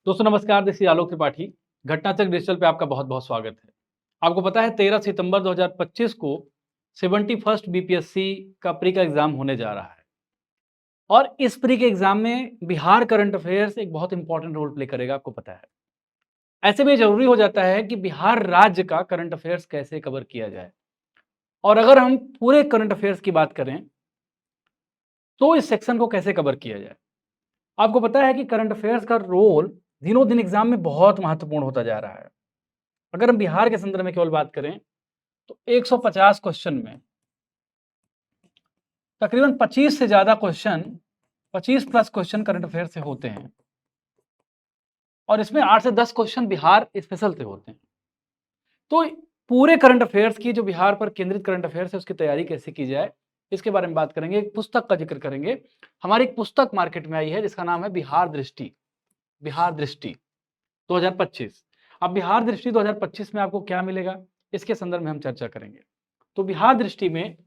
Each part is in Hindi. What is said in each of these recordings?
दोस्तों नमस्कार, दिस इज आलोक त्रिपाठी। घटनाचक्र डिजिटल पे आपका बहुत बहुत स्वागत है। आपको पता है 13 सितंबर 2025 को 71st बीपीएससी का प्री का एग्जाम होने जा रहा है और इस प्री के एग्जाम में बिहार करंट अफेयर्स एक बहुत इंपॉर्टेंट रोल प्ले करेगा, आपको पता है। ऐसे में जरूरी हो जाता है कि बिहार राज्य का करंट अफेयर्स कैसे कवर किया जाए। और अगर हम पूरे करंट अफेयर्स की बात करें तो इस सेक्शन को कैसे कवर किया जाए। आपको पता है कि करंट अफेयर्स का रोल दिनों दिन एग्जाम में बहुत महत्वपूर्ण होता जा रहा है। अगर हम बिहार के संदर्भ में केवल बात करें तो 150 क्वेश्चन में तकरीबन 25 से ज्यादा question, 25 plus question current affair से होते हैं और इसमें 8 से 10 क्वेश्चन बिहार स्पेशल से होते हैं। तो पूरे करंट अफेयर्स की जो बिहार पर केंद्रित करंट अफेयर्स है उसकी तैयारी कैसे की जाए, इसके बारे में बात करेंगे। एक पुस्तक का जिक्र करेंगे। हमारी एक पुस्तक मार्केट में आई है जिसका नाम है बिहार दृष्टि। बिहार दृष्टि 2025। अब बिहार दृष्टि 2025 में आपको क्या मिलेगा, इसके संदर्भ में हम चर्चा करेंगे। तो बिहार दृष्टि में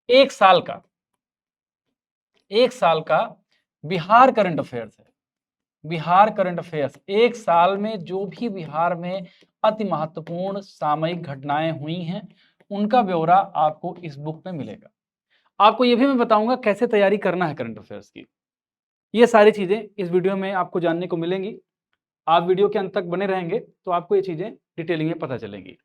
एक साल का बिहार करंट अफेयर्स है। बिहार करंट अफेयर्स एक साल में जो भी बिहार में अति महत्वपूर्ण सामयिक घटनाएं हुई हैं उनका ब्यौरा आपको इस बुक में मिलेगा। आपको यह भी मैं बताऊंगा कैसे तैयारी करना है करंट अफेयर्स की। ये सारी चीजें इस वीडियो में आपको जानने को मिलेंगी। आप वीडियो के अंत तक बने रहेंगे तो आपको ये चीजें डिटेलिंग में पता चलेंगी।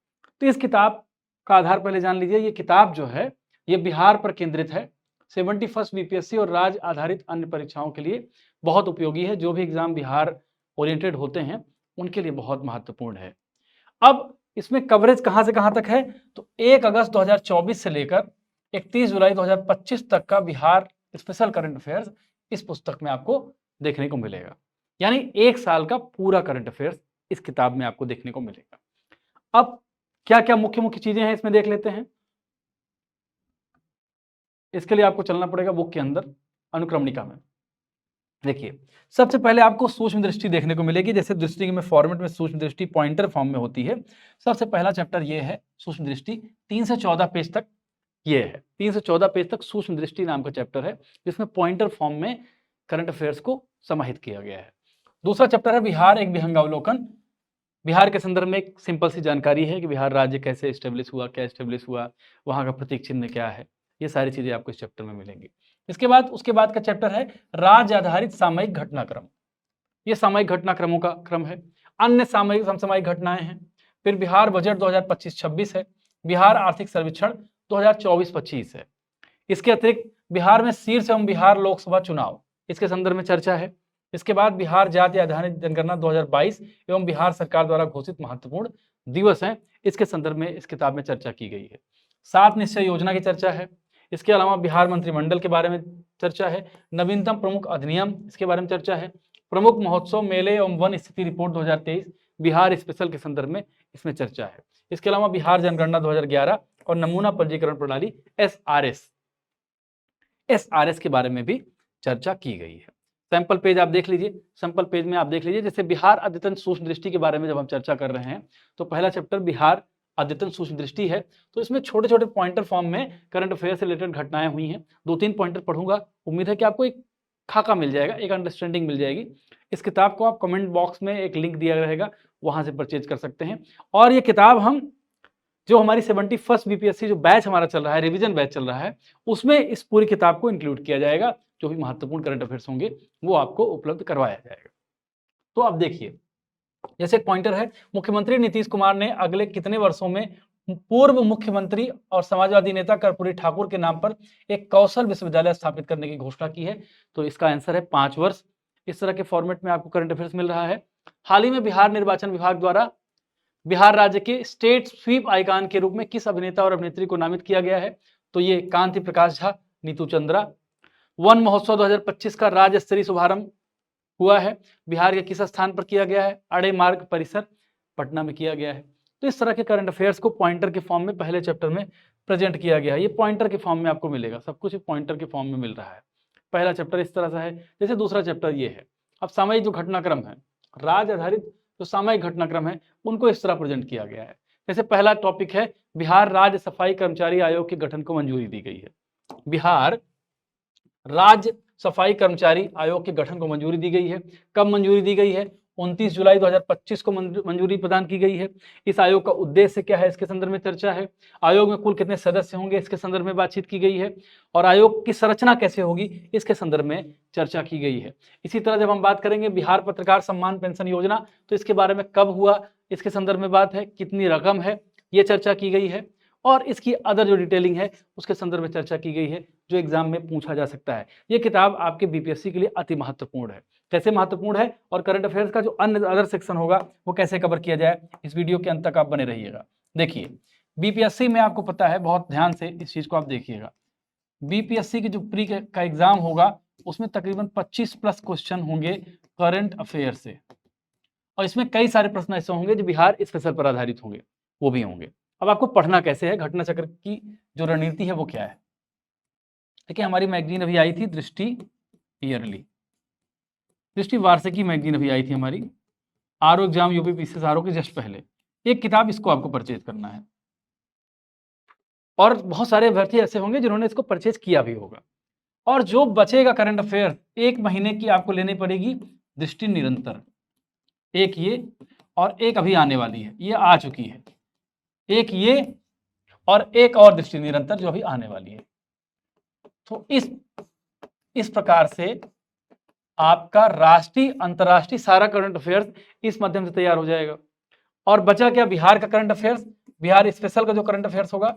तो इस किताब का आधार पहले जान लीजिए। ये किताब जो है ये बिहार पर केंद्रित है। 71st बीपीएससी और राज्य आधारित अन्य परीक्षाओं के लिए बहुत उपयोगी है। जो भी एग्जाम बिहार ओरिएंटेड होते हैं उनके लिए बहुत महत्वपूर्ण है। अब इसमें कवरेज कहां से कहां तक है, तो 1 अगस्त 2024 से लेकर 31 जुलाई 2025 तक का बिहार स्पेशल करंट अफेयर्स इस पुस्तक में आपको देखने को मिलेगा। यानी एक साल का पूरा करंट अफेयर्स इस किताब में आपको देखने को मिलेगा। अब क्या क्या मुख्य मुख्य चीजें हैं इसमें देख लेते हैं। इसके लिए आपको चलना पड़ेगा बुक के अंदर अनुक्रमणिका में। देखिए सबसे पहले आपको सूक्ष्म दृष्टि देखने को मिलेगी। जैसे दृष्टि में फॉर्मेट में सूक्ष्म दृष्टि पॉइंटर फॉर्म में होती है। सबसे पहला चैप्टर ये है सूक्ष्म दृष्टि। 3 से 14 पेज तक ये है। 3 से 14 पेज तक सूक्ष्म दृष्टि नाम का चैप्टर है जिसमें पॉइंटर फॉर्म में करंट अफेयर्स को समाहित किया गया है। दूसरा चैप्टर है बिहार एक विहंगावलोकन। बिहार के संदर्भ में एक सिंपल सी जानकारी है कि बिहार राज्य कैसे स्टेब्लिश हुआ, क्या स्टेब्लिश हुआ, वहां का प्रतीक चिन्ह क्या है। ये सारी चीजें आपको इस चैप्टर में मिलेंगी। उसके बाद का चैप्टर है राज्य आधारित सामयिक घटनाक्रम। ये सामयिक घटनाक्रमों का क्रम है। अन्य सामयिक समसामयिक घटनाएं हैं। फिर बिहार बजट 2025-26 है। बिहार आर्थिक सर्वेक्षण 2024-25 है। इसके अतिरिक्त बिहार में शीर्ष एवं बिहार लोकसभा चुनाव, इसके संदर्भ में चर्चा है। इसके बाद बिहार जाति आधारित जनगणना 2022 एवं बिहार सरकार द्वारा घोषित महत्वपूर्ण दिवस हैं, इसके संदर्भ में इस किताब में चर्चा की गई है। 7 निश्चय योजना की चर्चा है। इसके अलावा बिहार मंत्रिमंडल के बारे में चर्चा है। नवीनतम प्रमुख अधिनियम, इसके बारे में चर्चा है। प्रमुख महोत्सव, मेले एवं वन स्थिति रिपोर्ट 2023 बिहार स्पेशल के संदर्भ में इसमें चर्चा है। इसके अलावा बिहार जनगणना 2011 और नमूना पंजीकरण प्रणाली एसआरएस के बारे में भी चर्चा की गई है। सैंपल पेज आप देख लीजिए। सैंपल पेज में आप देख लीजिए जैसे बिहार अद्यतन सूक्ष्म दृष्टि के बारे में जब हम चर्चा कर रहे हैं तो पहला चैप्टर बिहार अद्यतन सूक्ष्म दृष्टि है। तो इसमें छोटे छोटे पॉइंटर फॉर्म में करंट अफेयर से रिलेटेड घटनाएं हुई हैं। 2-3 पॉइंटर पढ़ूंगा। उम्मीद है कि आपको एक खाका मिल जाएगा, एक अंडरस्टैंडिंग मिल जाएगी। इस किताब को आप कमेंट बॉक्स में एक लिंक दिया रहेगा, वहां से परचेज कर सकते हैं। और ये किताब हम जो हमारी 71st बीपीएससी जो बैच हमारा चल रहा है, रिवीजन बैच चल रहा है, उसमें इस पूरी किताब को इंक्लूड किया जाएगा। जो भी महत्वपूर्ण करंट अफेयर्स होंगे वो आपको उपलब्ध करवाया जाएगा। तो अब देखिए जैसे एक पॉइंटर है, मुख्यमंत्री नीतीश कुमार ने अगले कितने वर्षों में पूर्व मुख्यमंत्री और समाजवादी नेता कर्पूरी ठाकुर के नाम पर एक कौशल विश्वविद्यालय स्थापित करने की घोषणा की है। तो इसका आंसर है 5 वर्ष। इस तरह के फॉर्मेट में आपको करंट अफेयर्स मिल रहा है। हाल ही में बिहार निर्वाचन विभाग द्वारा बिहार राज्य के स्टेट स्वीप आइकॉन के रूप में किस अभिनेता और अभिनेत्री को नामित किया गया है, तो ये कांति प्रकाश झा, नीतू चंद्रा। वन महोत्सव 2025 का राज्य स्तरीय शुभारंभ हुआ है, बिहार के किस स्थान पर किया गया है, अड़े मार्ग परिसर, पटना में किया गया है। तो इस तरह के करंट अफेयर्स को पॉइंटर के फॉर्म में पहले चैप्टर में प्रेजेंट किया गया है। ये पॉइंटर के फॉर्म में आपको मिलेगा, सब कुछ पॉइंटर के फॉर्म में मिल रहा है। पहला चैप्टर इस तरह से है। जैसे दूसरा चैप्टर ये है। अब सामयिक जो घटनाक्रम है, राज्य आधारित जो सामयिक घटनाक्रम है, उनको इस तरह प्रेजेंट किया गया है। जैसे पहला टॉपिक है बिहार राज्य सफाई कर्मचारी आयोग के गठन को मंजूरी दी गई है। बिहार राज्य सफाई कर्मचारी आयोग के गठन को मंजूरी दी गई है। कब मंजूरी दी गई है? 29 जुलाई 2025 को मंजूरी प्रदान की गई है। इस आयोग का उद्देश्य क्या है, इसके संदर्भ में चर्चा है। आयोग में कुल कितने सदस्य होंगे, इसके संदर्भ में बातचीत की गई है। और आयोग की संरचना कैसे होगी, इसके संदर्भ में चर्चा की गई है। इसी तरह जब हम बात करेंगे बिहार पत्रकार सम्मान पेंशन योजना, तो इसके बारे में कब हुआ, इसके संदर्भ में बात है, कितनी रकम है, ये चर्चा की गई है। और इसकी अदर जो डिटेलिंग है उसके संदर्भ में चर्चा की गई है, जो एग्जाम में पूछा जा सकता है। ये किताब आपके बीपीएससी के लिए अति महत्वपूर्ण है। कैसे महत्वपूर्ण है और करंट अफेयर्स का जो अन्य अदर सेक्शन होगा वो कैसे कवर किया जाए, इस वीडियो के अंत तक आप बने रहिएगा। देखिए बीपीएससी में आपको पता है, बहुत ध्यान से इस चीज को आप देखिएगा, बीपीएससी की जो प्री का एग्जाम होगा उसमें तकरीबन 25 प्लस क्वेश्चन होंगे करंट अफेयर से, और इसमें कई सारे प्रश्न ऐसे होंगे जो बिहार स्पेशल पर आधारित होंगे, वो भी होंगे। अब आपको पढ़ना कैसे है, घटना चक्र की जो रणनीति है वो क्या है। देखिए हमारी मैगजीन अभी आई थी दृष्टि ईयरली, दृष्टि वार्षिकी मैगजीन अभी आई थी हमारी, RO exam UP PCS RO के जस्ट पहले। एक किताब इसको आपको परचेज करना है, और बहुत सारे अभ्यर्थी ऐसे होंगे जिन्होंने इसको परचेज किया भी होगा। और जो बचेगा करंट अफेयर 1 महीने की आपको लेनी पड़ेगी दृष्टि निरंतर, एक ये और एक अभी आने वाली है, ये आ चुकी है, एक ये और एक और दृष्टि निरंतर जो अभी आने वाली है। तो इस प्रकार से आपका राष्ट्रीय अंतर्राष्ट्रीय सारा करंट अफेयर्स इस माध्यम से तैयार हो जाएगा। और बचा क्या, बिहार का करंट अफेयर्स, बिहार स्पेशल का जो करंट अफेयर्स होगा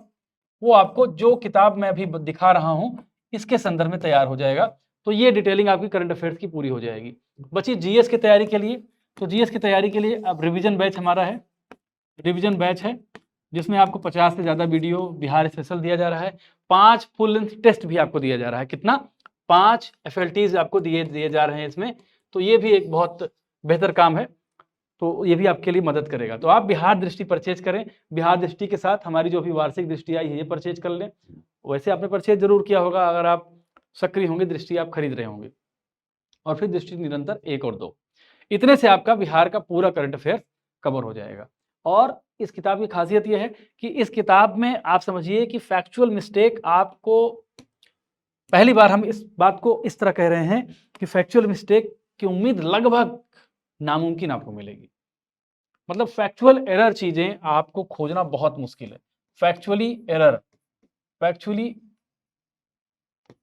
वो आपको जो किताब मैं अभी दिखा रहा हूं इसके संदर्भ में तैयार हो जाएगा। तो ये डिटेलिंग आपकी करंट अफेयर्स की पूरी हो जाएगी। बची जीएस की तैयारी के लिए, तो जीएस की तैयारी के लिए अब रिवीजन बैच हमारा है, रिवीजन बैच है जिसमें आपको 50 से ज्यादा वीडियो बिहार स्पेशल दिया जा रहा है, 5 फुल लेंथ टेस्ट भी आपको दिया जा रहा है। कितना, 5 FLTs आपको दिए जा रहे हैं इसमें। तो ये भी एक बहुत बेहतर काम है, तो ये भी आपके लिए मदद करेगा। तो आप बिहार दृष्टि परचेज करें, बिहार दृष्टि के साथ हमारी जो अभी वार्षिक दृष्टि आई है ये परचेज कर लें। वैसे आपने परचेज जरूर किया होगा, अगर आप सक्रिय होंगे दृष्टि आप खरीद रहे होंगे। और फिर दृष्टि निरंतर 1 और 2, इतने से आपका बिहार का पूरा करंट अफेयर कवर हो जाएगा। और इस किताब की खासियत यह है कि इस किताब में आप समझिए कि फैक्चुअल मिस्टेक आपको, पहली बार हम इस बात को इस तरह कह रहे हैं कि फैक्चुअल मिस्टेक की उम्मीद लगभग नामुमकिन आपको मिलेगी। मतलब फैक्चुअल एरर चीजें आपको खोजना बहुत मुश्किल है। फैक्चुअली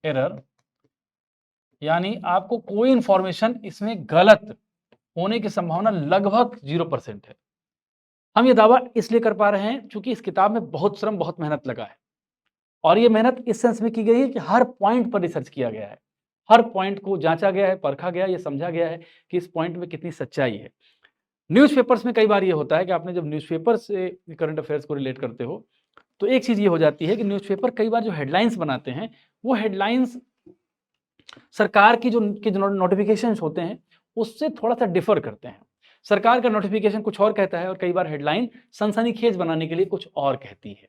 एरर यानी आपको कोई इंफॉर्मेशन इसमें गलत होने की संभावना लगभग 0% है। हम ये दावा इसलिए कर पा रहे हैं क्योंकि इस किताब में बहुत श्रम, बहुत मेहनत लगा है। और ये मेहनत इस सेंस में की गई है कि हर पॉइंट पर रिसर्च किया गया है, हर पॉइंट को जांचा गया है, परखा गया है, ये समझा गया है कि इस पॉइंट में कितनी सच्चाई है। न्यूज़पेपर्स में कई बार ये होता है कि आपने जब न्यूज़पेपर से करंट अफेयर्स को रिलेट करते हो तो एक चीज ये हो जाती है कि न्यूज़पेपर कई बार जो हेडलाइंस बनाते हैं वो हेडलाइंस सरकार की जो नोटिफिकेशन होते हैं उससे थोड़ा सा डिफर करते हैं। सरकार का नोटिफिकेशन कुछ और कहता है और कई बार हेडलाइन सनसनीखेज बनाने के लिए कुछ और कहती है।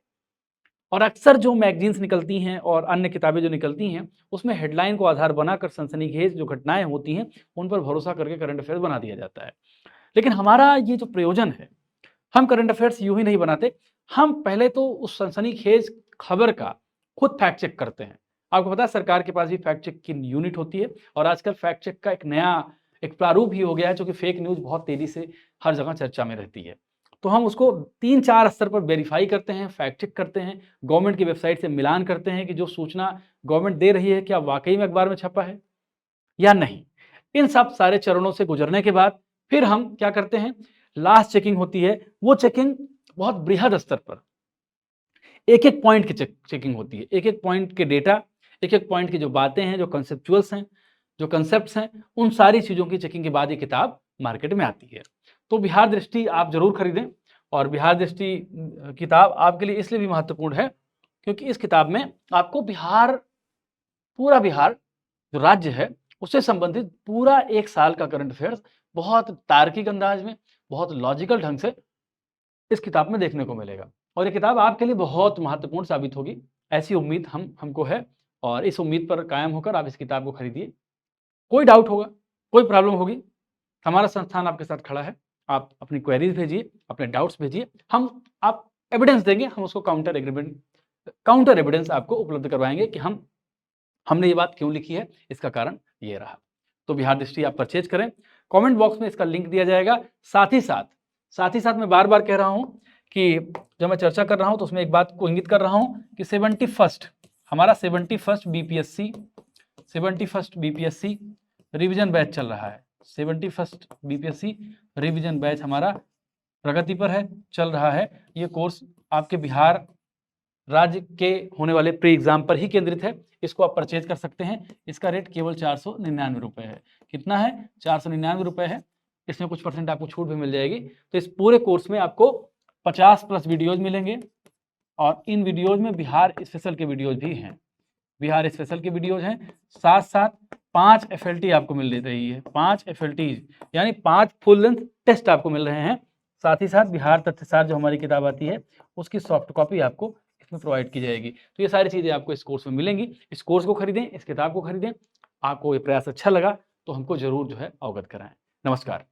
और अक्सर जो मैगजीन्स निकलती हैं और अन्य किताबें जो निकलती हैं उसमें हेडलाइन को आधार बनाकर सनसनीखेज जो घटनाएं होती हैं उन पर भरोसा करके करंट अफेयर्स बना दिया जाता है। लेकिन हमारा ये जो प्रयोजन है, हम करंट अफेयर्स यूं ही नहीं बनाते, हम पहले तो उस सनसनीखेज खबर का खुद फैक्ट चेक करते हैं। आपको पता है सरकार के पास भी फैक्ट चेक की यूनिट होती है, और आजकल फैक्ट चेक का एक नया एक प्रारूप ही हो गया है, जो कि फेक न्यूज बहुत तेजी से हर जगह चर्चा में रहती है। तो हम उसको 3-4 स्तर पर वेरीफाई करते हैं, फैक्ट चेक करते हैं, गवर्नमेंट की वेबसाइट से मिलान करते हैं कि जो सूचना गवर्नमेंट दे रही है क्या वाकई में अखबार में छपा है या नहीं। इन सब सारे चरणों से गुजरने के बाद फिर हम क्या करते हैं, लास्ट चेकिंग होती है। वो चेकिंग बहुत बृहद स्तर पर एक एक पॉइंट की चेकिंग होती है, एक एक पॉइंट के डेटा, एक एक पॉइंट की जो बातें हैं, जो कंसेप्चुअल्स हैं, जो कंसेप्ट्स हैं, उन सारी चीजों की चेकिंग के बाद ये किताब मार्केट में आती है। तो बिहार दृष्टि आप जरूर खरीदें। और बिहार दृष्टि किताब आपके लिए इसलिए भी महत्वपूर्ण है क्योंकि इस किताब में आपको बिहार, पूरा बिहार जो राज्य है उससे संबंधित पूरा 1 साल का करंट अफेयर्स बहुत तार्किक अंदाज में, बहुत लॉजिकल ढंग से इस किताब में देखने को मिलेगा। और ये किताब आपके लिए बहुत महत्वपूर्ण साबित होगी, ऐसी उम्मीद हमको है। और इस उम्मीद पर कायम होकर आप इस किताब को खरीदिए। कोई डाउट होगा, कोई प्रॉब्लम होगी, हमारा संस्थान आपके साथ खड़ा है। आप अपनी क्वेरीज भेजिए, अपने डाउट्स भेजिए, आप एविडेंस देंगे, हम उसको काउंटर एविडेंस आपको उपलब्ध करवाएंगे कि हमने ये बात क्यों लिखी है, इसका कारण ये रहा। तो बिहार दृष्टि आप परचेज करें। कमेंट बॉक्स में इसका लिंक दिया जाएगा। साथ ही साथ मैं बार बार कह रहा हूं कि जब मैं चर्चा कर रहा हूं तो उसमें एक बात को इंगित कर रहा हूं कि 71 हमारा 71 बीपीएससी रिवीजन बैच चल रहा है। 71 बीपीएससी रिवीजन बैच हमारा प्रगति पर है, चल रहा है। ये कोर्स आपके बिहार राज्य के होने वाले प्री एग्जाम पर ही केंद्रित है। इसको आप परचेज कर सकते हैं। इसका रेट केवल 499 रुपए है। कितना है? 499 रुपए है। इसमें कुछ % आपको छूट भी मिल जाएगी। तो इस पूरे कोर्स में आपको 50+ वीडियोज मिलेंगे और इन वीडियोज में बिहार स्पेशल के वीडियोज भी हैं। बिहार स्पेशल के वीडियोज हैं। साथ 5 FLT आपको मिल रही है। 5 FLTs यानी 5 फुल लेंथ टेस्ट आपको मिल रहे हैं। साथ ही साथ बिहार तथ्यसार जो हमारी किताब आती है उसकी सॉफ्ट कॉपी आपको इसमें प्रोवाइड की जाएगी। तो ये सारी चीजें आपको इस कोर्स में मिलेंगी। इस कोर्स को खरीदें, इस किताब को खरीदें। आपको ये प्रयास अच्छा लगा तो हमको जरूर जो है अवगत कराएं। नमस्कार।